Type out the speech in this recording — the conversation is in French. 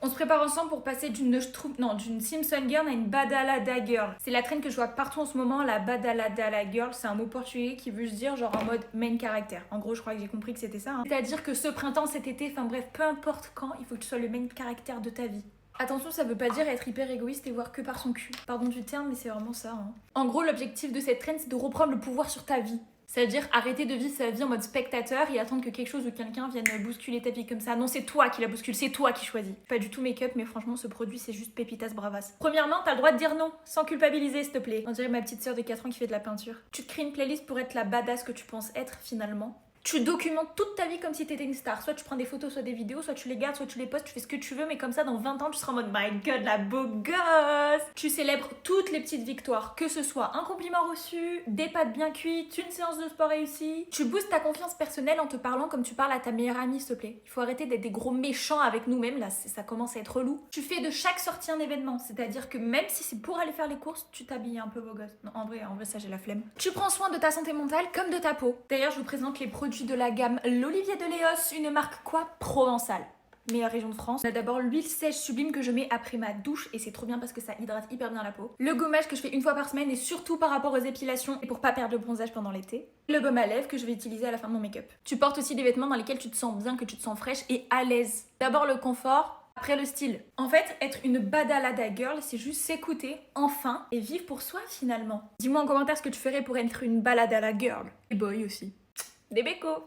On se prépare ensemble pour passer d'une Simpson girl à une badalada girl. C'est la trend que je vois partout en ce moment, la badalada girl. C'est un mot portugais qui veut juste dire genre en mode main character. En gros, je crois que j'ai compris que c'était ça. C'est-à-dire que ce printemps, cet été, enfin bref, peu importe quand, il faut que tu sois le main character de ta vie. Attention, ça veut pas dire être hyper égoïste et voir que par son cul. Pardon du terme, mais c'est vraiment ça. En gros, l'objectif de cette trend, c'est de reprendre le pouvoir sur ta vie. C'est-à-dire arrêter de vivre sa vie en mode spectateur et attendre que quelque chose ou quelqu'un vienne bousculer ta vie comme ça. Non, c'est toi qui la bouscule, c'est toi qui choisis. Pas du tout make-up, mais franchement, ce produit, c'est juste pépitas bravas. Premièrement, t'as le droit de dire non, sans culpabiliser, s'il te plaît. On dirait ma petite sœur de 4 ans qui fait de la peinture. Tu te crées une playlist pour être la badass que tu penses être finalement. Tu documentes toute ta vie comme si t'étais une star. Soit tu prends des photos, soit des vidéos, soit tu les gardes, soit tu les postes, tu fais ce que tu veux, mais comme ça, dans 20 ans, tu seras en mode my god, la beau gosse. Tu célèbres toutes les petites victoires, que ce soit un compliment reçu, des pâtes bien cuites, une séance de sport réussie. Tu boostes ta confiance personnelle en te parlant comme tu parles à ta meilleure amie, s'il te plaît. Il faut arrêter d'être des gros méchants avec nous-mêmes, là, ça commence à être relou. Tu fais de chaque sortie un événement, c'est-à-dire que même si c'est pour aller faire les courses, tu t'habilles un peu beau gosse. Non, en vrai, ça, j'ai la flemme. Tu prends soin de ta santé mentale comme de ta peau. D'ailleurs, je vous présente les produits de la gamme l'Olivier de Léos, une marque quoi? Provençale. Meilleure région de France. On a d'abord l'huile sèche sublime que je mets après ma douche et c'est trop bien parce que ça hydrate hyper bien la peau. Le gommage que je fais une fois par semaine et surtout par rapport aux épilations et pour pas perdre le bronzage pendant l'été. Le baume à lèvres que je vais utiliser à la fin de mon make-up. Tu portes aussi des vêtements dans lesquels tu te sens bien, que tu te sens fraîche et à l'aise. D'abord le confort, après le style. En fait, être une badalada girl, c'est juste s'écouter, enfin, et vivre pour soi finalement. Dis-moi en commentaire ce que tu ferais pour être une baladala girl. Et boy aussi. Des bécos.